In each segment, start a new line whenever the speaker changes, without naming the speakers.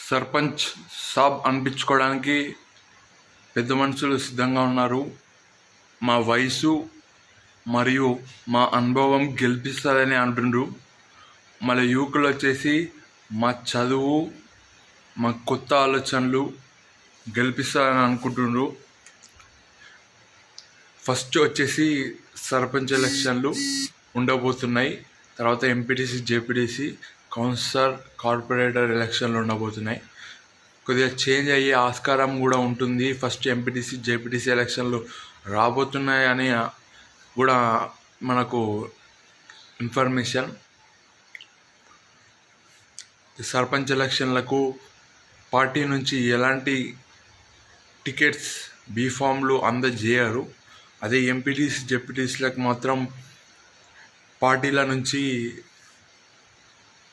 సర్పంచ్ సాబ్ అనిపించుకోవడానికి పెద్ద మనుషులు సిద్ధంగా ఉన్నారు. మా వయసు మరియు మా అనుభవం గెలిపిస్తారని అంటుండ్రు. మళ్ళీ యువకులు వచ్చేసి మా చదువు, మా కొత్త ఆలోచనలు గెలిపిస్తారని అనుకుంటుండ్రు. ఫస్ట్ వచ్చేసి సర్పంచ్ ఎలక్షన్లు ఉండబోతున్నాయి. తర్వాత ఎంపీటీసీ, జేపీటీసీ, కౌన్సిలర్, కార్పొరేటర్ ఎలక్షన్లు ఉండబోతున్నాయి. కొద్దిగా చేంజ్ అయ్యే ఆస్కారం కూడా ఉంటుంది. ఫస్ట్ ఎంపీటీసీ, జేపీటీసీ ఎలక్షన్లు రాబోతున్నాయని కూడా మనకు ఇన్ఫర్మేషన్. సర్పంచ్ ఎలక్షన్లకు పార్టీ నుంచి ఎలాంటి టికెట్స్, బీఫామ్లు అందజేయరు. అదే ఎంపీటీసీ, జెడ్పీటీసీలకు మాత్రం పార్టీల నుంచి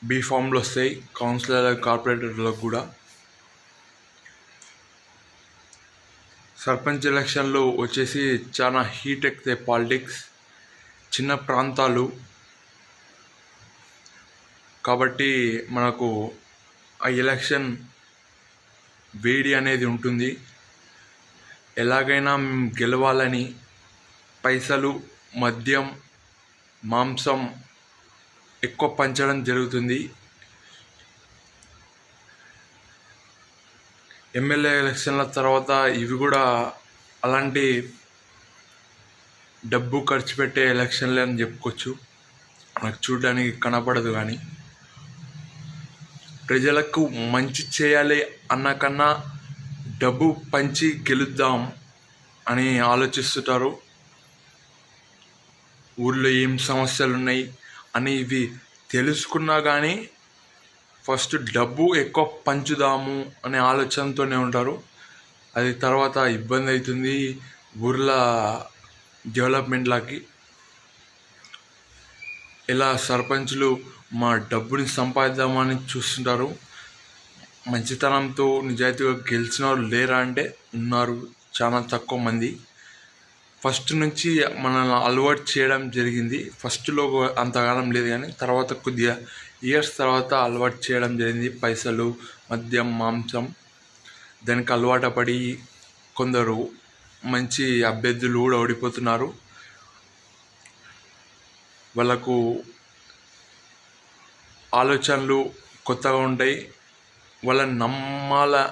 బీఫామ్లు వస్తాయి. కౌన్సిలర్, కార్పొరేటర్లకు కూడా. సర్పంచ్ ఎలక్షన్లు వచ్చేసి చాలా హీట్ ఎక్కుతాయి పాలిటిక్స్. చిన్న ప్రాంతాలు కాబట్టి మనకు ఆ ఎలక్షన్ వేడి అనేది ఉంటుంది. ఎలాగైనా గెలవాలని పైసలు, మద్యం, మాంసం ఎక్కువ పంచడం జరుగుతుంది. ఎమ్మెల్యే ఎలక్షన్ల తర్వాత ఇవి కూడా అలాంటి డబ్బు ఖర్చు పెట్టే ఎలక్షన్లే అని చెప్పుకోవచ్చు. మనకు చూడడానికి కనపడదు, కానీ ప్రజలకు మంచి చేయాలి అన్న కన్నా డబ్బు పంచి గెలుద్దాం అని ఆలోచిస్తుంటారు. ఊళ్ళో ఏం సమస్యలు ఉన్నాయి అని ఇవి తెలుసుకున్నా కానీ ఫస్ట్ డబ్బు ఎక్కువ పంచుదాము అనే ఆలోచనతోనే ఉంటారు. అది తర్వాత ఇబ్బంది అవుతుంది ఊర్ల డెవలప్మెంట్లకి. ఇలా సర్పంచులు మా డబ్బుని సంపాదిద్దామని చూస్తుంటారు. మంచితనంతో నిజాయితీగా గెలిచిన వాళ్ళు లేరా అంటే ఉన్నారు, చాలా తక్కువ మంది. ఫస్ట్ నుంచి మనల్ని అలవాటు చేయడం జరిగింది. ఫస్ట్లో అంతగానం లేదు, కానీ తర్వాత కొద్దిగా ఇయర్స్ తర్వాత అలవాటు చేయడం జరిగింది. పైసలు, మద్యం, మాంసం దానికి అలవాటు పడి కొందరు మంచి అభ్యర్థులు కూడా ఓడిపోతున్నారు. వాళ్ళకు ఆలోచనలు కొత్తగా ఉంటాయి. వాళ్ళని నమ్మాలా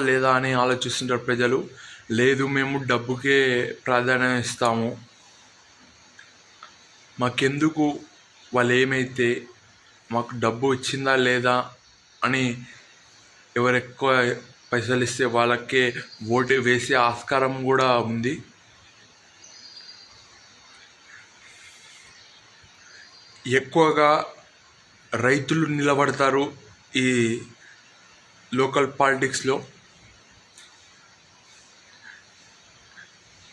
లేదా అని ఆలోచిస్తుంటారు ప్రజలు. లేదు, మేము డబ్బుకే ప్రాధాన్యం ఇస్తాము, మాకెందుకు వాళ్ళు ఏమైతే, మాకు డబ్బు వచ్చిందా లేదా అని ఎవరు ఎక్కువ పైసలు ఇస్తే వాళ్ళకే ఓటు వేసే ఆస్కారం కూడా ఉంది. ఎక్కువగా రైతులు నిలబడతారు ఈ లోకల్ పాలిటిక్స్లో.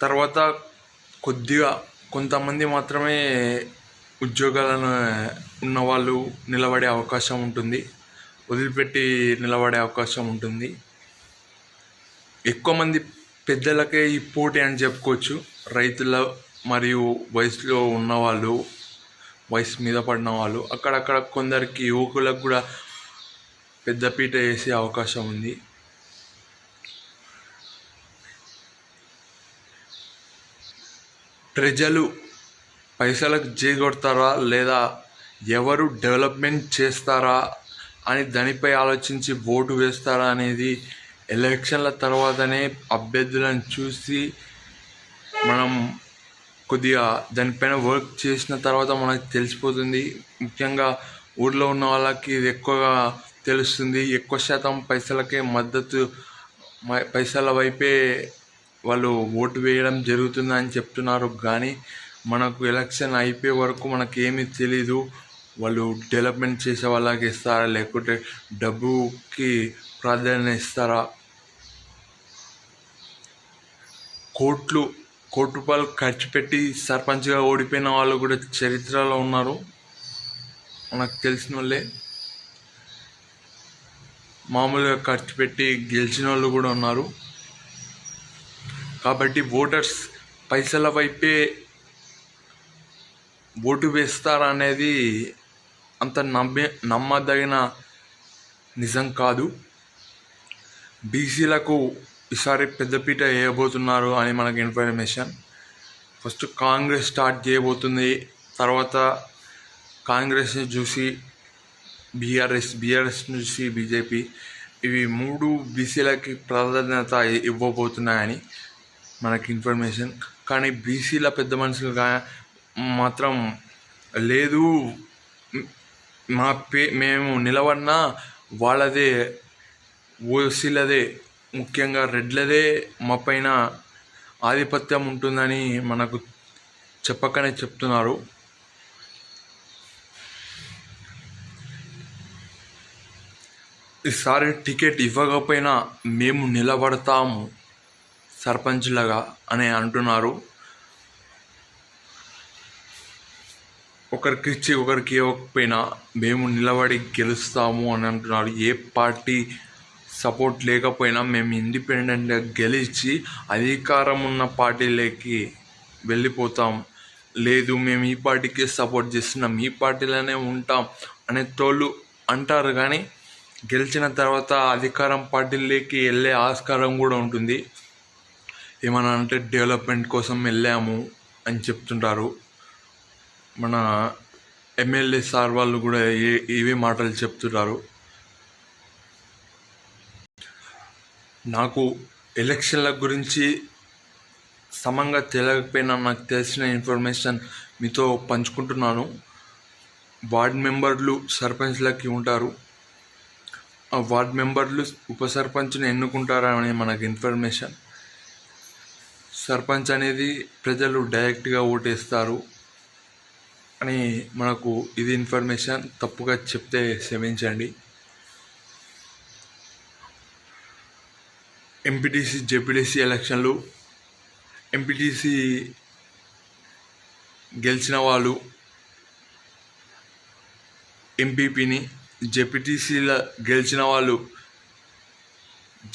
తర్వాత కొద్దిగా కొంతమంది మాత్రమే ఉద్యోగాలను ఉన్నవాళ్ళు నిలబడే అవకాశం ఉంటుంది, వదిలిపెట్టి నిలబడే అవకాశం ఉంటుంది. ఎక్కువ మంది పెద్దలకే ఈ పోటీ అని చెప్పుకోవచ్చు. రైతుల మరియు వయసులో ఉన్నవాళ్ళు, వయసు మీద పడిన వాళ్ళు, అక్కడక్కడ కొందరికి యువకులకు కూడా పెద్దపీట వేసే అవకాశం ఉంది. ప్రజలు పైసలకు జేగొడతారా లేదా ఎవరు డెవలప్మెంట్ చేస్తారా అని దానిపై ఆలోచించి ఓటు వేస్తారా అనేది ఎలక్షన్ల తర్వాతనే అభ్యర్థులను చూసి మనం కొద్దిగా దానిపైన వర్క్ చేసిన తర్వాత మనకు తెలిసిపోతుంది. ముఖ్యంగా ఊళ్ళో ఉన్న వాళ్ళకి ఇది ఎక్కువగా తెలుస్తుంది. ఎక్కువ శాతం పైసలకే మద్దతు, పైసల వైపే వాళ్ళు ఓటు వేయడం జరుగుతుందని చెప్తున్నారు. కానీ మనకు ఎలక్షన్ అయిపోయే వరకు మనకు ఏమీ తెలీదు. వాళ్ళు డెవలప్మెంట్ చేసే వాళ్ళకి ఇస్తారా లేకుంటే డబ్బుకి ప్రాధాన్యత ఇస్తారా. కోటి రూపాయలు ఖర్చు పెట్టి సర్పంచ్గా ఓడిపోయిన వాళ్ళు కూడా చరిత్రలో ఉన్నారు, మనకు తెలిసిన వాళ్ళే. మామూలుగా ఖర్చు పెట్టి గెలిచిన వాళ్ళు కూడా ఉన్నారు. కాబట్టి ఓటర్స్ పైసల వైపే ఓటు వేస్తారా అనేది అంత నమ్మదగిన నిజం కాదు. బీసీలకు ఈసారి పెద్దపీట వేయబోతున్నారు అని మనకు ఇన్ఫర్మేషన్. ఫస్ట్ కాంగ్రెస్ స్టార్ట్ చేయబోతుంది, తర్వాత కాంగ్రెస్ని చూసి బీఆర్ఎస్ చూసి బీజేపీ, ఇవి మూడు బీసీలకి ప్రాధాన్యత ఇవ్వబోతున్నాయని మనకి ఇన్ఫర్మేషన్. కానీ బీసీల పెద్ద మనుషులుగా మాత్రం లేదు, మేము నిలబడినా వాళ్ళదే, ఓసీలదే, ముఖ్యంగా రెడ్లదే మా పైన ఆధిపత్యం ఉంటుందని మనకు చెప్పకనే చెప్తున్నారు. ఈసారి టికెట్ ఇవ్వకపోయినా మేము నిలబడతాము సర్పంచ్లుగా అని అంటున్నారు. ఒకరికి ఇచ్చి ఒకరికి ఇవ్వకపోయినా మేము నిలబడి గెలుస్తాము అని అంటున్నారు. ఏ పార్టీ సపోర్ట్ లేకపోయినా మేము ఇండిపెండెంట్గా గెలిచి అధికారం ఉన్న పార్టీలోకి వెళ్ళిపోతాం, లేదు మేము ఈ పార్టీకి సపోర్ట్ చేస్తున్నాం, ఈ పార్టీలోనే ఉంటాం అనే తోళ్ళు అంటారు. కానీ గెలిచిన తర్వాత అధికారం పార్టీలోకి వెళ్ళే ఆస్కారం కూడా ఉంటుంది. ఏమన్నా అంటే డెవలప్మెంట్ కోసం వెళ్ళాము అని చెప్తుంటారు. మన ఎమ్మెల్యే సార్ వాళ్ళు కూడా ఇవే మాటలు చెప్తుంటారు. నాకు ఎలక్షన్ల గురించి సమంగా తెలియకపోయినా నాకు తెలిసిన ఇన్ఫర్మేషన్ మీతో పంచుకుంటున్నాను. వార్డ్ మెంబర్లు సర్పంచ్లకి ఉంటారు, ఆ వార్డ్ మెంబర్లు ఉప సర్పంచ్ని ఎన్నుకుంటారని మనకు ఇన్ఫర్మేషన్. సర్పంచ్ అనేది ప్రజలు డైరెక్ట్గా ఓటేస్తారు అని మనకు ఇది ఇన్ఫర్మేషన్. తప్పుగా చెప్తే క్షమించండి. ఎంపీటీసీ జెడ్పీటీసీ ఎలక్షన్లు, ఎంపీటీసీ గెలిచిన వాళ్ళు ఎంపీపీని, జెడ్పీటీసీల గెలిచిన వాళ్ళు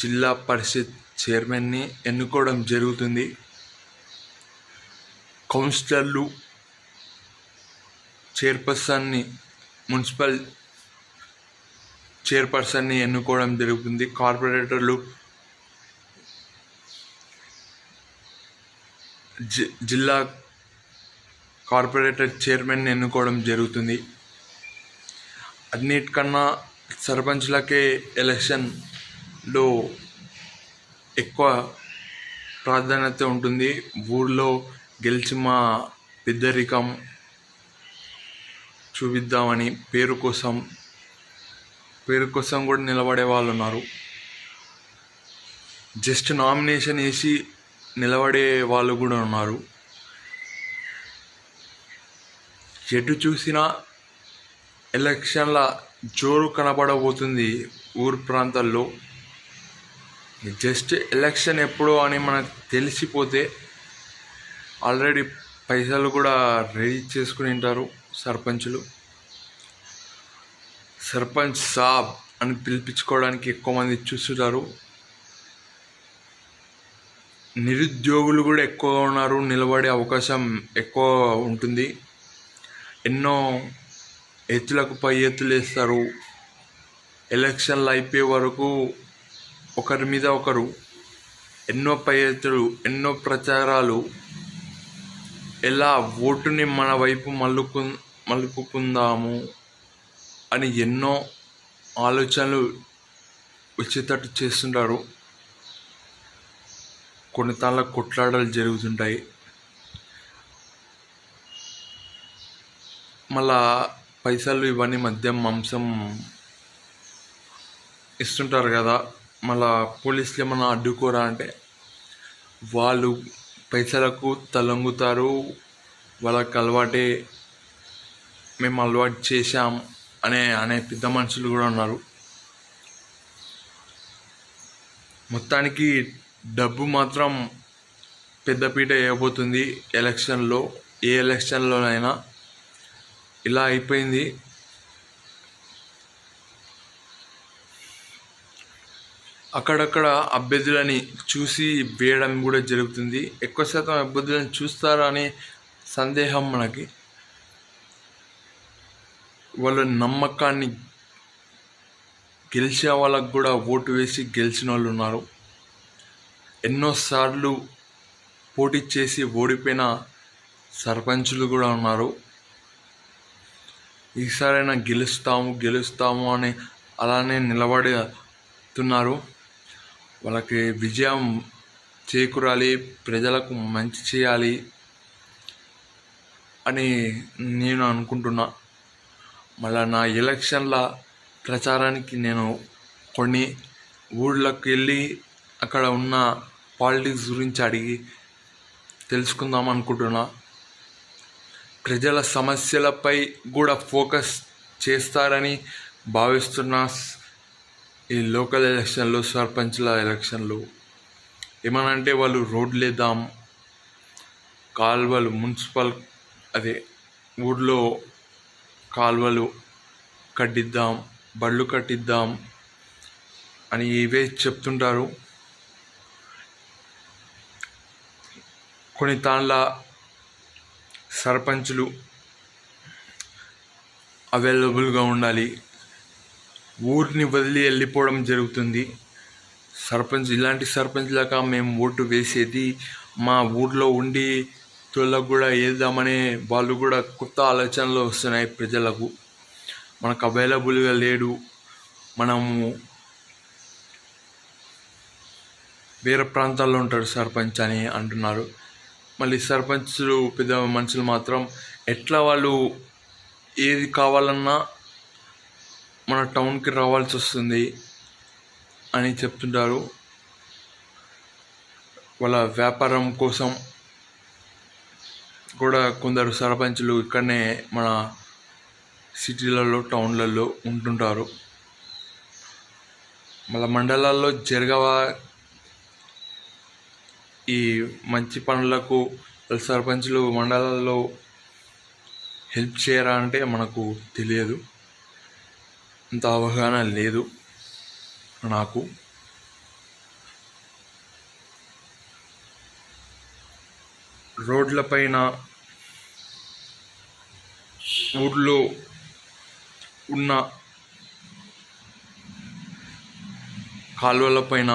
జిల్లా పరిషత్ చైర్మన్ని ఎన్నుకోవడం జరుగుతుంది. కౌన్సిలర్లు చైర్పర్సన్ని, మున్సిపల్ చైర్పర్సన్ని ఎన్నుకోవడం జరుగుతుంది. కార్పొరేటర్లు జిల్లా కార్పొరేటర్ చైర్మన్ని ఎన్నుకోవడం జరుగుతుంది. అన్నిటికన్నా సర్పంచ్లకే ఎలక్షన్లో ఎక్కువ ప్రాధాన్యత ఉంటుంది. ఊళ్ళో గెలిచి మా పెద్దరికం చూపిద్దామని పేరు కోసం కూడా నిలబడే వాళ్ళు ఉన్నారు. జస్ట్ నామినేషన్ వేసి నిలబడే వాళ్ళు కూడా ఉన్నారు. ఎటు చూసినా ఎలక్షన్ల జోరు కనబడబోతుంది ఊరు ప్రాంతాల్లో. జస్ట్ ఎలక్షన్ ఎప్పుడు అని మనకు తెలిసిపోతే ఆల్రెడీ పైసలు కూడా రెడీ చేసుకుని ఉంటారు సర్పంచులు. సర్పంచ్ సాబ్ అని పిలిపించుకోవడానికి ఎక్కువ మంది చూస్తుంటారు. నిరుద్యోగులు కూడా ఎక్కువగా ఉన్నారు, నిలబడే అవకాశం ఎక్కువ ఉంటుంది. ఎన్నో ఎత్తులకు పై ఎత్తులు వేస్తారు. ఎలక్షన్లు అయిపోయే వరకు ఒకరి మీద ఒకరు ఎన్నో పై ఎత్తులు, ఎన్నో ప్రచారాలు, ఎలా ఓటుని మన వైపు మలుపుకుందాము అని ఎన్నో ఆలోచనలు వచ్చేటట్టు చేస్తుంటారు. కొన్నిసార్లు కొట్లాటలు జరుగుతుంటాయి. మళ్ళా పైసలు ఇవన్నీ మద్యం మాంసం ఇస్తుంటారు కదా, మళ్ళా పోలీసులు ఏమన్నా అడ్డుకోరా అంటే వాళ్ళు పైసలకు తలొంగుతారు. వాళ్ళకి అలవాటే, మేము అలవాటు చేశాం అనే పెద్ద మనుషులు కూడా ఉన్నారు. మొత్తానికి డబ్బు మాత్రం పెద్దపీట వేయబోతుంది ఎలక్షన్లో. ఏ ఎలక్షన్లోనైనా ఇలా అయిపోయింది. అక్కడక్కడ అభ్యర్థులని చూసి వేయడం కూడా జరుగుతుంది. ఎక్కువ శాతం అభ్యర్థులను చూస్తారా అనే సందేహం మనకి. వాళ్ళ నమ్మకాన్ని గెలిచిన వాళ్ళకు కూడా ఓటు వేసి గెలిచిన వాళ్ళు ఉన్నారు. ఎన్నోసార్లు పోటీ చేసి ఓడిపోయిన సర్పంచులు కూడా ఉన్నారు. ఈసారైనా గెలుస్తాము అని అలానే నిలబడుతున్నారు. వాళ్ళకి విజయం చేకూరాలి, ప్రజలకు మంచి చేయాలి అని నేను అనుకుంటున్నా. మళ్ళీ నా ఎలక్షన్ల ప్రచారానికి నేను కొన్ని ఊళ్ళకి వెళ్ళి అక్కడ ఉన్న పాలిటిక్స్ గురించి అడిగి తెలుసుకుందాం అనుకుంటున్నా. ప్రజల సమస్యలపై కూడా ఫోకస్ చేస్తారని భావిస్తున్నా. ఈ లోకల్ ఎలక్షన్లు, సర్పంచ్ల ఎలక్షన్లు ఏమనంటే వాళ్ళు రోడ్లు వేద్దాం, కాలువలు ఊళ్ళో కాలువలు కట్టిద్దాం, బళ్ళు కట్టిద్దాం అని ఇవే చెప్తుంటారు. కొన్ని తాళ్ళ సర్పంచులు అవైలబుల్గా ఉండాలి. ఊరిని వదిలి వెళ్ళిపోవడం జరుగుతుంది. ఇలాంటి సర్పంచ్లాగా మేము ఓటు వేసేది మా ఊర్లో ఉండి తోళ్ళకు కూడా వేద్దామనే వాళ్ళు కూడా కొత్త ఆలోచనలు వస్తున్నాయి ప్రజలకు. మనకు అవైలబుల్గా లేడు, మనము వేరే ప్రాంతాల్లో ఉంటాడు సర్పంచ్ అని అంటున్నారు. మళ్ళీ సర్పంచులు పెద్ద మనుషులు మాత్రం ఎట్లా వాళ్ళు ఏది కావాలన్నా మన టౌన్కి రావాల్సి వస్తుంది అని చెప్తుంటారు. వాళ్ళ వ్యాపారం కోసం కూడా కొందరు సర్పంచులు ఇక్కడనే మన సిటీలలో, టౌన్లలో ఉంటుంటారు. మళ్ళీ మండలాల్లో ఈ మంచి పనులకు సర్పంచులు మండలాల్లో హెల్ప్ చేయరా అంటే మనకు తెలియదు, అంత అవగాహన లేదు నాకు. రోడ్లపైన, ఊళ్ళో ఉన్న కాలువలపైన,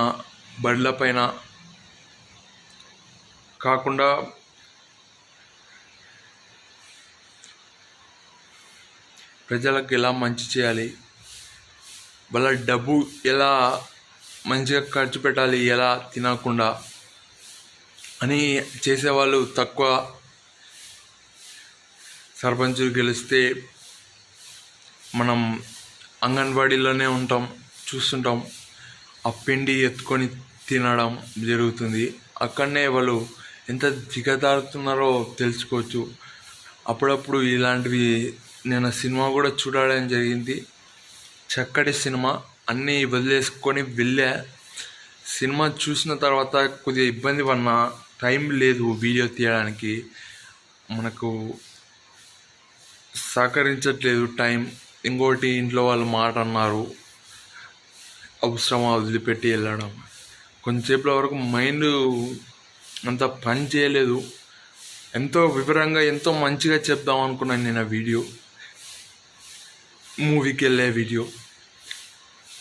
బళ్ళపైన కాకుండా ప్రజలకు ఎలా మంచి చేయాలి, వాళ్ళ డబ్బు ఎలా మంచిగా ఖర్చు పెట్టాలి, ఎలా తినకుండా అని చేసేవాళ్ళు తక్కువ. సర్పంచులు గెలిస్తే మనం అంగన్వాడీలోనే చూస్తుంటాం, ఆ పిండి ఎత్తుకొని తినడం జరుగుతుంది. అక్కడనే వాళ్ళు ఎంత దిగజారుతున్నారో తెలుసుకోవచ్చు. అప్పుడప్పుడు ఇలాంటివి నేను సినిమా కూడా చూడడం జరిగింది. చక్కటి సినిమా, అన్నీ వదిలేసుకొని వెళ్ళా. సినిమా చూసిన తర్వాత కొద్దిగా ఇబ్బంది పడినా, టైం లేదు వీడియో తీయడానికి, మనకు సహకరించట్లేదు టైం. ఇంకోటి ఇంట్లో వాళ్ళు మాట అన్నారు, అవసరమా వదిలిపెట్టి వెళ్ళడం. కొంచెంసేపటి వరకు మైండ్ అంత పని చేయలేదు. ఎంతో వివరంగా, ఎంతో మంచిగా చెప్దాం అనుకున్నాను నేను ఆ వీడియో, మూవీకి వెళ్ళే వీడియో,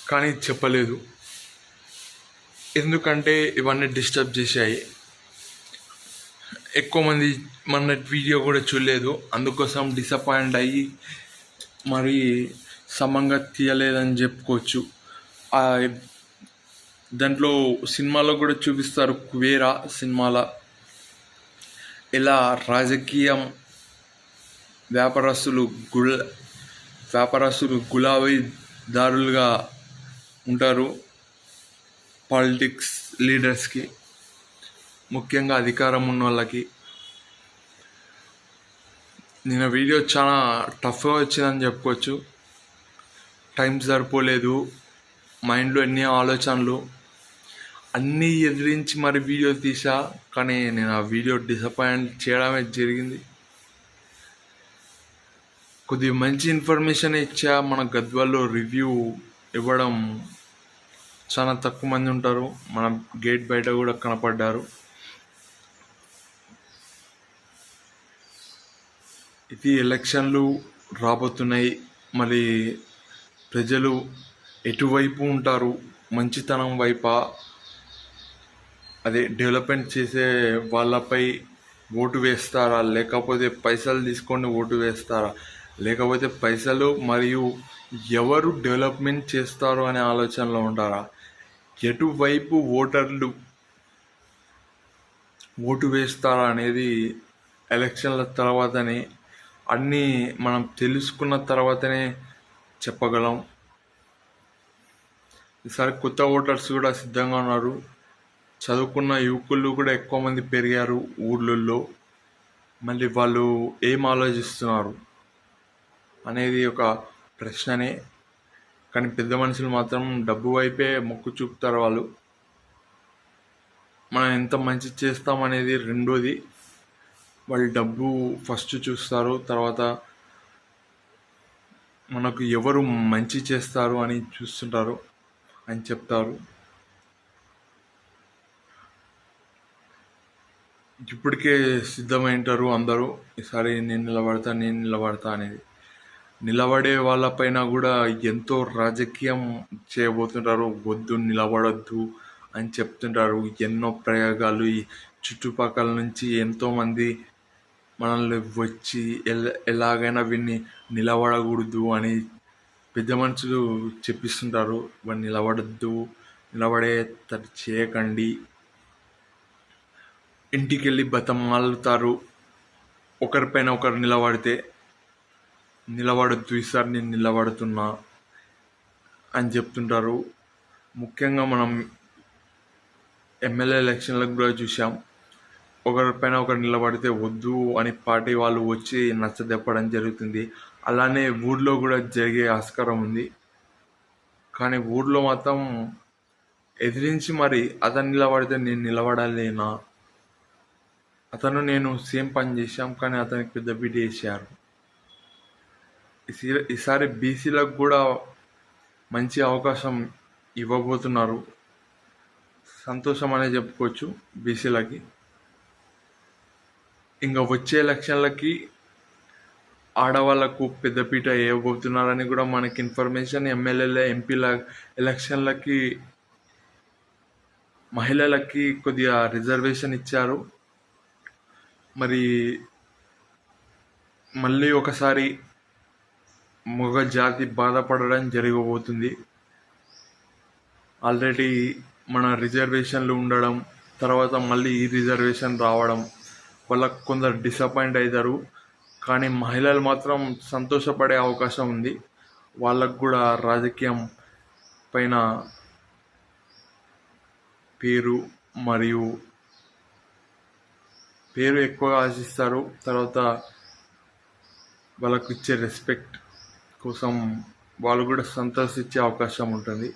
కానీ చెప్పలేదు. ఎందుకంటే ఇవన్నీ డిస్టర్బ్ చేశాయి. ఎక్కువ మంది మన వీడియో కూడా చూడలేదు, అందుకోసం డిసప్పాయింట్ అయ్యి మరి సమంగా తీయలేదని చెప్పుకోవచ్చు. దాంట్లో సినిమాలో కూడా చూపిస్తారు, కుబేరా సినిమాలో ఇలా రాజకీయం వ్యాపారస్తులు గులాబీదారులుగా ఉంటారు. పాలిటిక్స్ లీడర్స్కి, ముఖ్యంగా అధికారం ఉన్న వాళ్ళకి. నేను వీడియో చాలా టఫ్గా వచ్చిందని చెప్పుకోవచ్చు. టైం సరిపోలేదు, మైండ్లో ఎన్ని ఆలోచనలు అన్నీ ఎదిరించి మరి వీడియో తీసా, కానీ నేను ఆ వీడియో డిసప్పాయింట్ చేయడమే జరిగింది. కొద్దిగా మంచి ఇన్ఫర్మేషన్ ఇచ్చా. మన గద్వాల్లో రివ్యూ ఇవ్వడం చాలా తక్కువ మంది ఉంటారు. మన గేట్ బయట కూడా కనపడ్డారు. ఇది ఎలక్షన్లు రాబోతున్నాయి. మరి ప్రజలు ఎటువైపు ఉంటారు? మంచితనం వైపా, అదే డెవలప్మెంట్ చేసే వాళ్ళపై ఓటు వేస్తారా, లేకపోతే పైసలు తీసుకొని ఓటు వేస్తారా, లేకపోతే పైసలు మరియు ఎవరు డెవలప్మెంట్ చేస్తారు అనే ఆలోచనలో ఉంటారా? ఎటువైపు ఓటర్లు ఓటు వేస్తారా అనేది ఎలక్షన్ల తర్వాతనే, అన్నీ మనం తెలుసుకున్న తర్వాతనే చెప్పగలం. ఈసారి కొత్త ఓటర్స్ కూడా సిద్ధంగా ఉన్నారు. చదువుకున్న యువకులు కూడా ఎక్కువ మంది పెరిగారు ఊర్లలో. మళ్ళీ వాళ్ళు ఏం ఆలోచిస్తున్నారు అనేది ఒక ప్రశ్ననే. కానీ పెద్ద మనుషులు మాత్రం డబ్బు వైపే మొక్కు చూపుతారు. వాళ్ళు మనం ఎంత మంచి చేస్తామనేది రెండోది. వాళ్ళు డబ్బు ఫస్ట్ చూస్తారు, తర్వాత మనకు ఎవరు మంచి చేస్తారు అని చూస్తుంటారు అని చెప్తారు. ఇప్పటికే సిద్ధమైంటారు అందరూ, ఈసారి నేను నిలబడతా అనేది. నిలబడే వాళ్ళపైన కూడా ఎంతో రాజకీయం చేయబోతుంటారు. వద్దు, నిలబడొద్దు అని చెప్తుంటారు. ఎన్నో ప్రయోగాలు ఈ చుట్టుపక్కల నుంచి ఎంతోమంది మనల్ని వచ్చి ఎలాగైనా వీన్ని నిలబడకూడదు అని పెద్ద మనుషులు చెప్పిస్తుంటారు. వాడిని నిలబడద్దు, నిలబడేటట్టు చేయకండి. ఇంటికి వెళ్ళి బతమాలుతారు. ఒకరిపైన ఒకరు నిలబడద్దు, ఈసారి నేను నిలబడుతున్నా అని చెప్తుంటారు. ముఖ్యంగా మనం ఎమ్మెల్యే ఎలక్షన్లకు కూడా చూసాం. ఒకరిపైన ఒకరు నిలబడితే వద్దు అని పార్టీ వాళ్ళు వచ్చి నచ్చదెప్పడం జరుగుతుంది. అలానే ఊర్లో కూడా జరిగే ఆస్కారం ఉంది. కానీ ఊర్లో మాత్రం ఎదిరించి మరి అతను నిలబడితే నేను నిలబడలేనా, అతను నేను సేమ్ పని చేశాం కానీ అతనికి పెద్ద బిడ్డ వేసారు. ఈసారి బీసీలకు కూడా మంచి అవకాశం ఇవ్వబోతున్నారు. సంతోషం అనే చెప్పుకోవచ్చు బీసీలకి. ఇంకా వచ్చే ఎలక్షన్లకి ఆడవాళ్లకు పెద్దపీట వేయబోతున్నారని కూడా మనకి ఇన్ఫర్మేషన్. ఎమ్మెల్యేల ఎంపీల ఎలక్షన్లకి మహిళలకి కొద్దిగా రిజర్వేషన్ ఇచ్చారు. మరి మళ్ళీ ఒకసారి మగ జాతి బాధపడడం జరగబోతుంది. ఆల్రెడీ మన రిజర్వేషన్లు ఉండడం, తర్వాత మళ్ళీ ఈ రిజర్వేషన్ రావడం వల్ల కొందరు డిసప్పాయింట్ అవుతారు. కానీ మహిళలు మాత్రం సంతోషపడే అవకాశం ఉంది. వాళ్ళకు కూడా రాజకీయం పైన పేరు ఎక్కువగా ఆశిస్తారు. తర్వాత వాళ్ళకు ఇచ్చే రెస్పెక్ట్ కోసం వాళ్ళు కూడా సంతోషించే అవకాశం ఉంటుంది.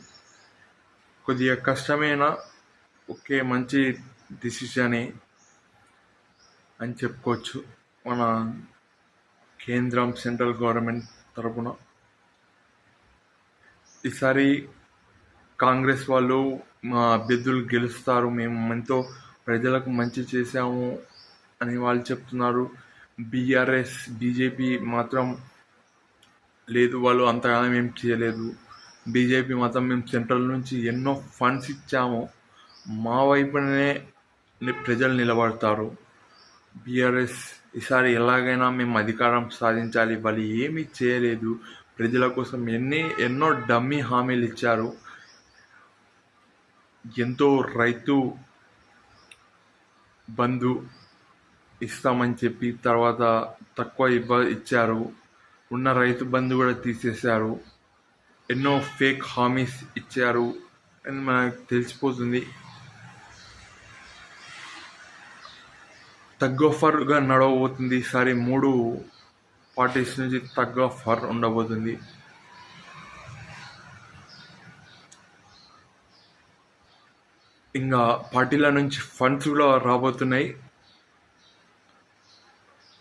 కొద్దిగా కష్టమైనా ఓకే, మంచి డిసిషనే అని చెప్పుకోవచ్చు మన కేంద్రం, సెంట్రల్ గవర్నమెంట్ తరపున. ఈసారి కాంగ్రెస్ వాళ్ళు మా అభ్యర్థులు గెలుస్తారు, మేము ఎంతో ప్రజలకు మంచి చేశాము అని వాళ్ళు చెప్తున్నారు. బీజేపీ మాత్రం లేదు, వాళ్ళు అంతగా ఏం చేయలేదు. బీజేపీ మాత్రం మేము సెంట్రల్ నుంచి ఎన్నో ఫండ్స్ ఇచ్చాము, మా వైపునే ప్రజలు నిలబడతారు. బీఆర్ఎస్ ఈసారి ఎలాగైనా మేము అధికారం సాధించాలి, వాళ్ళు ఏమీ చేయలేదు. ప్రజల కోసం ఎన్నో డమ్మీ హామీలు ఇచ్చారు. ఎంతో రైతు బంధు ఇస్తామని చెప్పి తర్వాత తక్కువ ఇచ్చారు. ఉన్న రైతు బంధు కూడా తీసేశారు. ఎన్నో ఫేక్ హామీస్ ఇచ్చారు అని మనకు తెలిసిపోతుంది. టగ్ ఆఫ్ వార్గా నడవబోతుంది ఈసారి. 3 పార్టీస్ నుంచి టగ్ ఆఫ్ వార్ ఉండబోతుంది. ఇంకా పార్టీల నుంచి ఫండ్స్ కూడా రాబోతున్నాయి.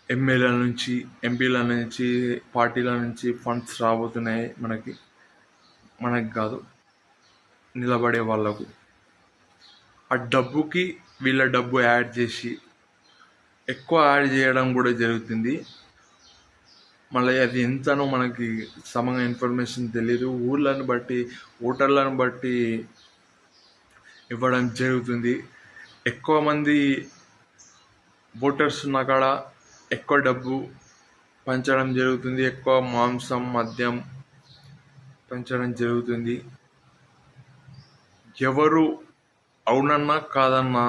ఎమ్మెల్యేల నుంచి, ఎంపీల నుంచి, పార్టీల నుంచి ఫండ్స్ రాబోతున్నాయి మనకి కాదు, నిలబడే వాళ్ళకు. ఆ డబ్బుకి వీళ్ళ డబ్బు యాడ్ చేసి ఎక్కువ యాడ్ చేయడం కూడా జరుగుతుంది. మళ్ళీ అది ఎంతనో మనకి సమంగా ఇన్ఫర్మేషన్ తెలియదు. ఊర్లను బట్టి, ఓటర్లను బట్టి ఇవ్వడం జరుగుతుంది. ఎక్కువ మంది ఓటర్స్ ఉన్న కాడ ఎక్కువ డబ్బు పంచడం జరుగుతుంది. ఎక్కువ మాంసం, మద్యం పంచడం జరుగుతుంది. ఎవరు అవునన్నా కాదన్నా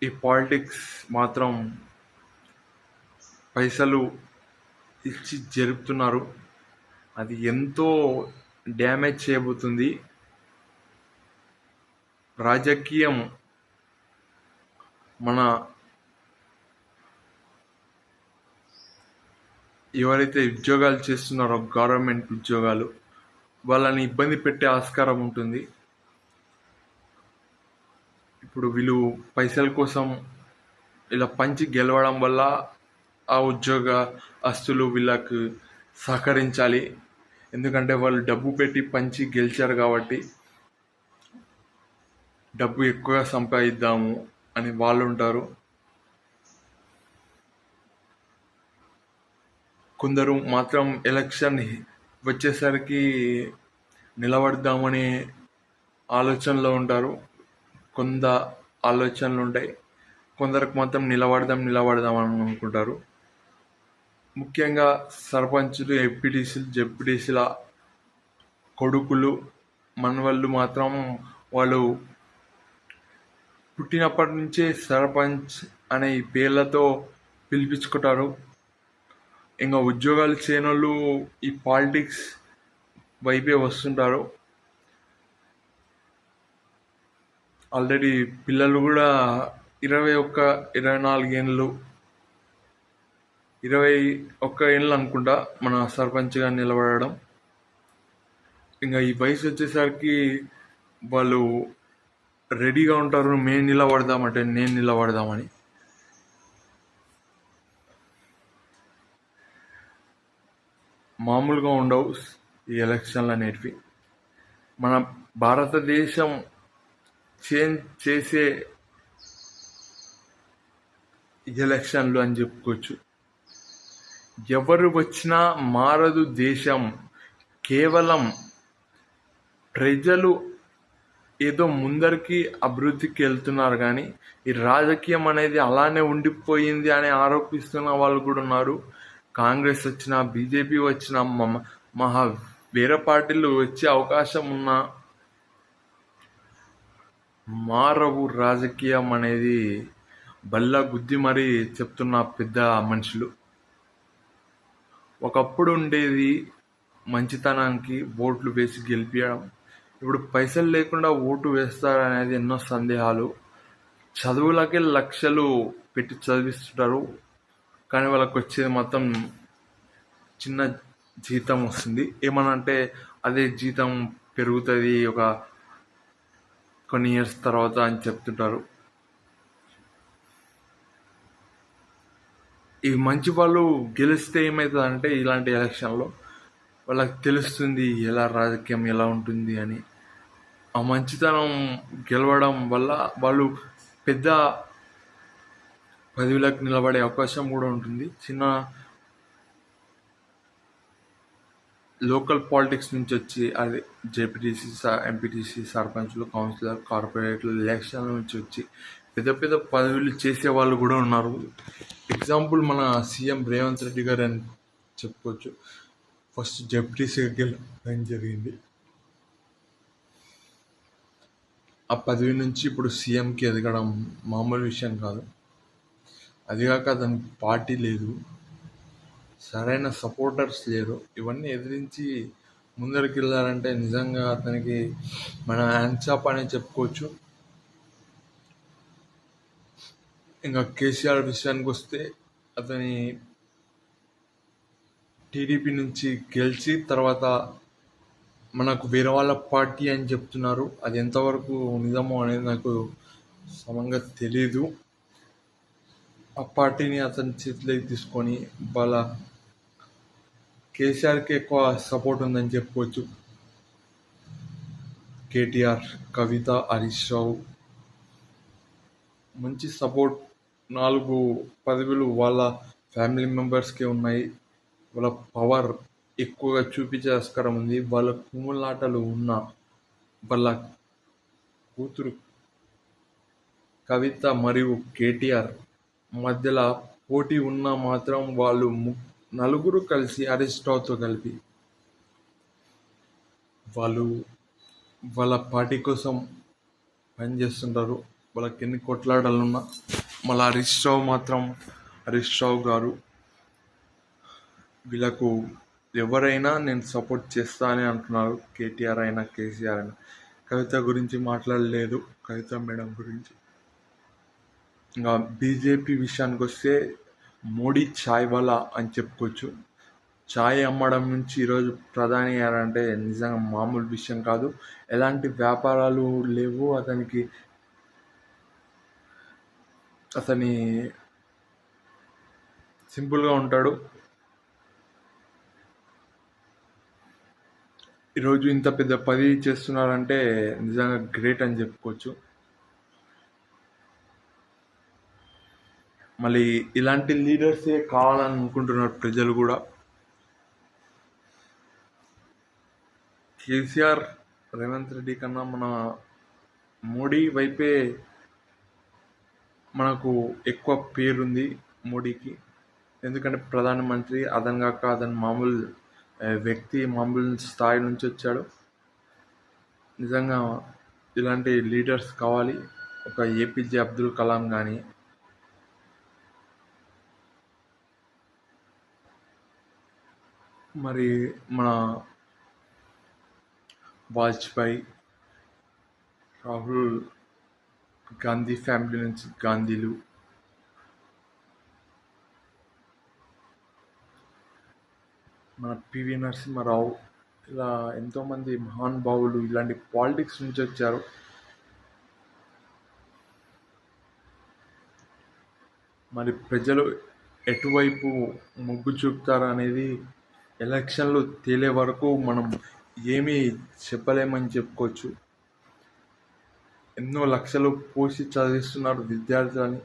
ఈ పాలిటిక్స్ మాత్రం పైసలు ఇచ్చి జరుపుతున్నారు. అది ఎంతో డ్యామేజ్ చేయబోతుంది. రాజకీయం మన ఎవరైతే ఉద్యోగాలు చేస్తున్నారో గవర్నమెంట్ ఉద్యోగాలు వాళ్ళని ఇబ్బంది పెట్టే ఆస్కారం ఉంటుంది. ఇప్పుడు వీళ్ళు పైసల కోసం ఇలా పంచి గెలవడం వల్ల ఆ ఉద్యోగస్తులు వీళ్ళకు సహకరించాలి. ఎందుకంటే వాళ్ళు డబ్బు పెట్టి పంచి గెలిచారు కాబట్టి డబ్బు ఎక్కువగా సంపాదిద్దాము అని వాళ్ళు ఉంటారు. కొందరు మాత్రం ఎలక్షన్ వచ్చేసరికి నిలబడదామనే ఆలోచనలో ఉంటారు. కొంత ఆలోచనలు ఉంటాయి. కొందరికి మాత్రం నిలబడదాం అని అనుకుంటారు. ముఖ్యంగా సర్పంచులు, ఎంపీటీసీలు, జెడ్పీటీసీల కొడుకులు, మనవళ్ళు మాత్రం వాళ్ళు పుట్టినప్పటి నుంచే సర్పంచ్ అనే ఈ పేర్లతో పిలిపించుకుంటారు. ఇంకా ఉద్యోగాలు చేయనోళ్ళు ఈ పాలిటిక్స్ వైపే వస్తుంటారు. ఆల్రెడీ పిల్లలు కూడా 24 ఏళ్ళు, 21 ఏళ్ళు అనుకుంటా మన సర్పంచ్గా నిలబడడం. ఇంకా ఈ వయసు వచ్చేసరికి వాళ్ళు రెడీగా ఉంటారు. నేను నిలబడదామని. మామూలుగా ఉండవు ఈ ఎలక్షన్లు అనేటివి. మన భారతదేశం చేంజ్ చేసే ఎలక్షన్లు అని చెప్పుకోవచ్చు. ఎవరు వచ్చినా మారదు దేశం. కేవలం ప్రజలు ఏదో ముందరికి అభివృద్ధికి వెళ్తున్నారు, కానీ ఈ రాజకీయం అనేది అలానే ఉండిపోయింది అని ఆరోపిస్తున్న వాళ్ళు కూడా ఉన్నారు. కాంగ్రెస్ వచ్చినా, బీజేపీ వచ్చినా, మహా వేరే పార్టీలు వచ్చే అవకాశం ఉన్నా మారవు. రాజకీయం అనేది బల్ల గుద్ది మరీ చెప్తున్న పెద్ద మనుషులు. ఒకప్పుడు ఉండేది మంచితనానికి ఓట్లు వేసి గెలిపించడం. ఇప్పుడు పైసలు లేకుండా ఓటు వేస్తారనేది ఎన్నో సందేహాలు. చదువులకే లక్షలు పెట్టి చదివిస్తుంటారు, కానీ వాళ్ళకి వచ్చేది మొత్తం చిన్న జీతం వస్తుంది. ఏమనంటే అదే జీతం పెరుగుతుంది కొన్ని ఇయర్స్ తర్వాత అని చెప్తుంటారు. ఈ మంచి వాళ్ళు గెలిస్తే ఏమవుతుంది అంటే ఇలాంటి ఎలక్షన్లో వాళ్ళకి తెలుస్తుంది ఎలా రాజకీయం ఎలా ఉంటుంది అని. ఆ మంచితనం గెలవడం వల్ల వాళ్ళు పెద్ద పదవులకు నిలబడే అవకాశం కూడా ఉంటుంది. చిన్న లోకల్ పాలిటిక్స్ నుంచి వచ్చి అదే జెడ్పీటీసీ, ఎంపీటీసీ, సర్పంచ్లు, కౌన్సిలర్, కార్పొరేట్లు ఎలక్షన్ల నుంచి వచ్చి పెద్ద పెద్ద పదవులు చేసే వాళ్ళు కూడా ఉన్నారు. ఎగ్జాంపుల్ మన సీఎం రేవంత్ రెడ్డి గారు అని చెప్పుకోవచ్చు. ఫస్ట్ జెడ్పీటీసీగా గెలవడం జరిగింది. ఆ పదవి నుంచి ఇప్పుడు సీఎంకి ఎదగడం మామూలు విషయం కాదు. అదిగాక అతనికి పార్టీ లేదు, సరైన సపోర్టర్స్ లేరు. ఇవన్నీ ఎదిరించి ముందరికి వెళ్ళారంటే నిజంగా అతనికి మన హ్యాండ్సాప్ అనే చెప్పుకోవచ్చు. ఇంకా కేసీఆర్ విషయానికి వస్తే అతని టీడీపీ నుంచి గెలిచి తర్వాత మనకు వేరే వాళ్ళ పార్టీ అని చెప్తున్నారు. అది ఎంతవరకు నిజమో అనేది నాకు సమంగా తెలీదు. ఆ పార్టీని అతని చేతిలోకి తీసుకొని వాళ్ళ కేసీఆర్కి ఎక్కువ సపోర్ట్ ఉందని చెప్పుకోవచ్చు. కేటీఆర్, కవిత, హరీష్ రావు మంచి సపోర్ట్. 4 పదవులు వాళ్ళ ఫ్యామిలీ మెంబర్స్కే ఉన్నాయి. వాళ్ళ పవర్ ఎక్కువగా చూపించే ఆస్కారం ఉంది. వాళ్ళ కుమ్ములాటలు ఉన్న వాళ్ళ కూతురు కవిత మరియు కేటీఆర్ మధ్యలో పోటీ ఉన్నా మాత్రం వాళ్ళు నలుగురు కలిసి హరీష్ రావుతో కలిపి వాళ్ళు వాళ్ళ పార్టీ కోసం పనిచేస్తుంటారు. వాళ్ళకి ఎన్ని కొట్లాడాలన్నా మళ్ళీ హరీష్ రావు గారు వీళ్ళకు ఎవరైనా నేను సపోర్ట్ చేస్తా అని అంటున్నారు. కేటీఆర్ అయినా కేసీఆర్ అయినా. కవిత గురించి మాట్లాడలేదు, కవిత మేడం గురించి. ఇంకా బీజేపీ విషయానికి వస్తే మోడీ ఛాయ్ వాలా అని చెప్పుకోవచ్చు. ఛాయ్ అమ్మడం నుంచి ఈరోజు ప్రధాని అయ్యారంటే నిజంగా మామూలు విషయం కాదు. ఎలాంటి వ్యాపారాలు లేవు అతనికి. అతని సింపుల్గా ఉంటాడు. ఈరోజు ఇంత పెద్ద పదవి చేస్తున్నారంటే నిజంగా గ్రేట్ అని చెప్పుకోవచ్చు. మళ్ళీ ఇలాంటి లీడర్సే కావాలని అనుకుంటున్నారు ప్రజలు కూడా. కేసీఆర్ రేవంత్ రెడ్డి కన్నా మన మోడీ వైపే మనకు ఎక్కువ పేరుంది మోడీకి. ఎందుకంటే ప్రధానమంత్రి అతను కాక అతను మామూలు వ్యక్తి, మామూలు స్థాయి నుంచి వచ్చాడు. నిజంగా ఇలాంటి లీడర్స్ కావాలి. ఒక ఏపీజే అబ్దుల్ కలాం కానీ, మరి మన వాజ్పేయి, రాహుల్ గాంధీ ఫ్యామిలీ నుంచి గాంధీలు, మన పివి నరసింహారావు, ఇలా ఎంతోమంది మహానుభావులు ఇలాంటి పాలిటిక్స్ నుంచి వచ్చారు. మరి ప్రజలు ఎటువైపు మొగ్గు చూపుతారు అనేది ఎలక్షన్లు తేలే వరకు మనం ఏమీ చెప్పలేమని చెప్పుకోవచ్చు. ఎన్నో లక్షలు పోసి చదివిస్తున్నారు విద్యార్థులని.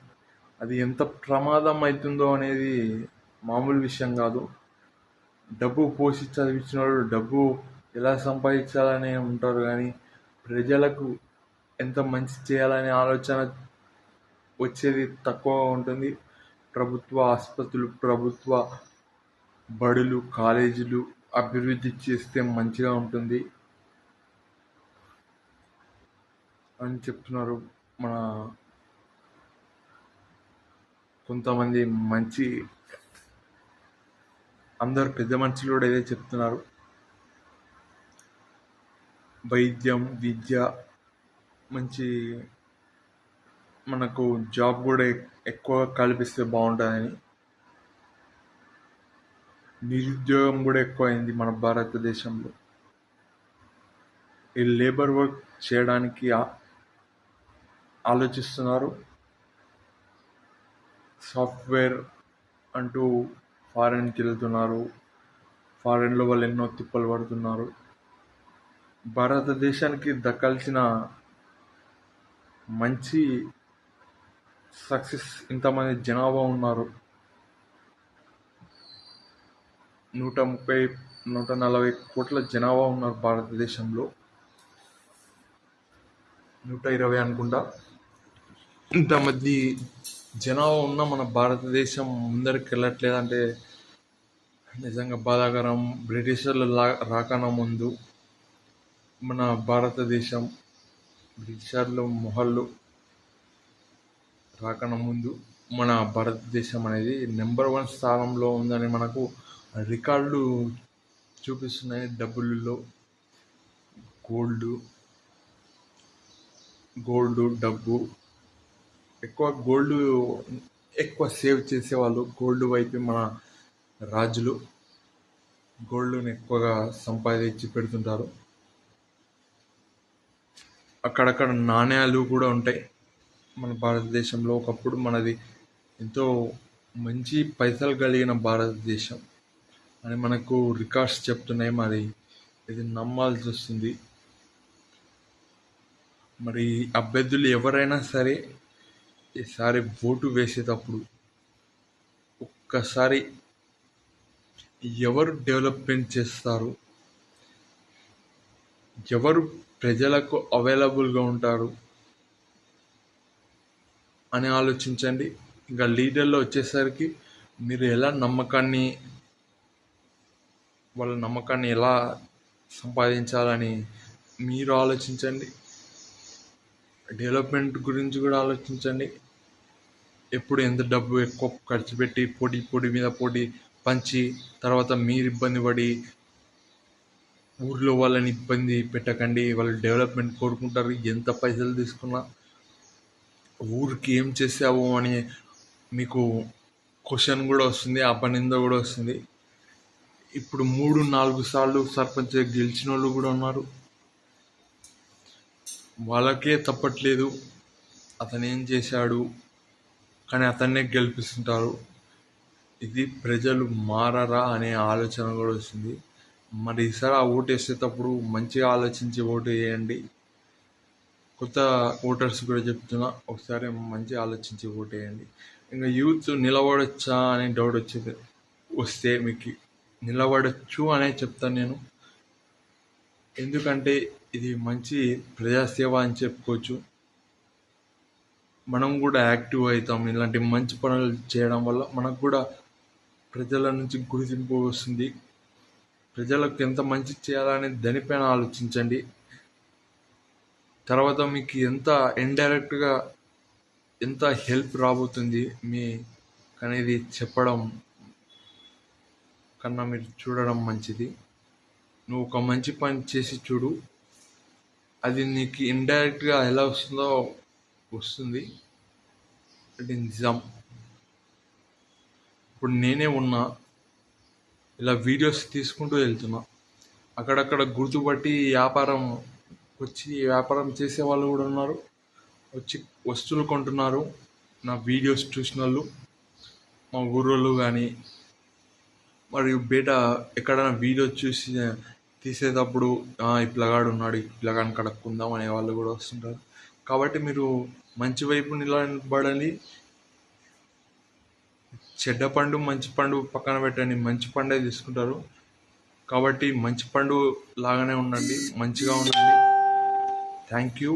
అది ఎంత ప్రమాదం అవుతుందో అనేది మామూలు విషయం కాదు. డబ్బు పోసి చదివించిన వాళ్ళు డబ్బు ఎలా సంపాదించాలని ఉంటారు, కానీ ప్రజలకు ఎంత మంచి చేయాలనే ఆలోచన వచ్చేది తక్కువగా ఉంటుంది. ప్రభుత్వ ఆసుపత్రులు, ప్రభుత్వ బడులు, కాలేజీలు అభివృద్ధి చేస్తే మంచిగా ఉంటుంది అని చెప్తున్నారు మన కొంతమంది మంచి, అందరు పెద్ద మనుషులు కూడా ఇదే చెప్తున్నారు. వైద్యం, విద్య, మంచి మనకు జాబ్ కూడా ఎక్కువ కల్పిస్తే బాగుంటుందని. నిరుద్యోగం కూడా ఎక్కువ అయింది మన భారతదేశంలో. ఈ లేబర్ వర్క్ చేయడానికి ఆలోచిస్తున్నారు. సాఫ్ట్వేర్ అంటూ ఫారెన్కి వెళ్తున్నారు. ఫారెన్లో వాళ్ళు ఎన్నో తిప్పలు పడుతున్నారు. భారతదేశానికి దక్కాల్సిన మంచి సక్సెస్, ఇంతమంది జనాభా ఉన్నారు. 130-140 కోట్ల జనాభా ఉన్నారు భారతదేశంలో. 120 అనుకుంటా. ఇంతమంది జనాభా ఉన్న మన భారతదేశం ముందరికి వెళ్ళట్లేదంటే నిజంగా బాధాకరం. బ్రిటిషర్లు రాకన్నా ముందు మన భారతదేశం, బ్రిటిషర్లు మొఘళ్ళు రాకన్నా ముందు మన భారతదేశం అనేది నెంబర్ 1 స్థానంలో ఉందని మనకు రికార్డులు చూపిస్తున్నాయి. డబ్బులలో గోల్డ్, డబ్బు, ఎక్కువ సేవ్ చేసేవాళ్ళు గోల్డ్ వైపు. మన రాజులు గోల్డ్ని ఎక్కువగా సంపాదించి పెడుతుంటారు. అక్కడక్కడ నాణ్యాలు కూడా ఉంటాయి మన భారతదేశంలో. ఒకప్పుడు మనది ఎంతో మంచి పైసలు కలిగిన భారతదేశం అని మనకు రికార్డ్స్ చెప్తున్నాయి. మరి ఇది నమ్మాల్సి వస్తుంది. మరి అభ్యర్థులు ఎవరైనా సరే ఈసారి ఓటు వేసేటప్పుడు ఒక్కసారి ఎవరు డెవలప్మెంట్ చేస్తారు, ఎవరు ప్రజలకు అవైలబుల్గా ఉంటారు అని ఆలోచించండి. ఇంకా లీడర్లో వచ్చేసరికి మీరు వాళ్ళ నమ్మకాన్ని ఎలా సంపాదించాలని మీరు ఆలోచించండి. డెవలప్మెంట్ గురించి కూడా ఆలోచించండి. ఎప్పుడు ఎంత డబ్బు ఎక్కువ ఖర్చు పెట్టి పోటీ మీద పోటీ పంచి తర్వాత మీరు ఇబ్బంది పడి ఊర్లో వాళ్ళని ఇబ్బంది పెట్టకండి. వాళ్ళు డెవలప్మెంట్ కోరుకుంటారు. ఎంత పైసలు తీసుకున్నా ఊరికి ఏం చేసావు అని మీకు క్వశ్చన్ కూడా వస్తుంది, అపనింద కూడా వస్తుంది. ఇప్పుడు 3-4 సార్లు సర్పంచ్ గెలిచిన వాళ్ళు కూడా ఉన్నారు. వాళ్ళకే తప్పట్లేదు అతను ఏం చేశాడు, కానీ అతన్నే గెలిపిస్తుంటారు. ఇది ప్రజలు మారరా అనే ఆలోచన కూడా వస్తుంది. మరి ఈసారి ఆ ఓటు వేసేటప్పుడు మంచిగా ఆలోచించి ఓటు వేయండి. కొత్త ఓటర్స్ కూడా చెప్తున్నా, ఒకసారి మంచిగా ఆలోచించి ఓటు వేయండి. ఇంకా యూత్ నిలబడొచ్చా అనే డౌట్ వస్తే మీకు నిలబడచ్చు అనే చెప్తాను నేను. ఎందుకంటే ఇది మంచి ప్రజాసేవ అని చెప్పుకోవచ్చు. మనం కూడా యాక్టివ్ అవుతాం. ఇలాంటి మంచి పనులు చేయడం వల్ల మనకు కూడా ప్రజల నుంచి గుర్తింపు వస్తుంది. ప్రజలకు ఎంత మంచి చేయాలనే దానిపైన ఆలోచించండి. తర్వాత మీకు ఇండైరెక్ట్గా ఎంత హెల్ప్ రాబోతుంది మీకు అనేది చెప్పడం కన్నా మీరు చూడడం మంచిది. నువ్వు ఒక మంచి పని చేసి చూడు, అది నీకు ఇండైరెక్ట్గా ఎలా వస్తుందో వస్తుంది. అది నిజం. ఇప్పుడు నేనే ఉన్నా, ఇలా వీడియోస్ తీసుకుంటూ వెళ్తున్నా, అక్కడక్కడ గుర్తుపట్టి వ్యాపారం చేసే వాళ్ళు కూడా ఉన్నారు. వచ్చి వస్తువులు కొంటున్నారు. నా వీడియోస్ చూసిన వాళ్ళు మా ఊరోళ్ళు కానీ మరియు బయట ఎక్కడైనా వీడియో చూసి తీసేటప్పుడు ఈ పిల్లగాడు ఉన్నాడు, ఈ పిల్లగాడిని కడుక్కుందాం అనే వాళ్ళు కూడా వస్తుంటారు. కాబట్టి మీరు మంచి వైపు నిలబడండి. చెడ్డ పండు మంచి పండు పక్కన పెట్టండి, మంచి పండే తీసుకుంటారు. కాబట్టి మంచి పండు లాగానే ఉండండి, మంచిగా ఉండండి. Thank you.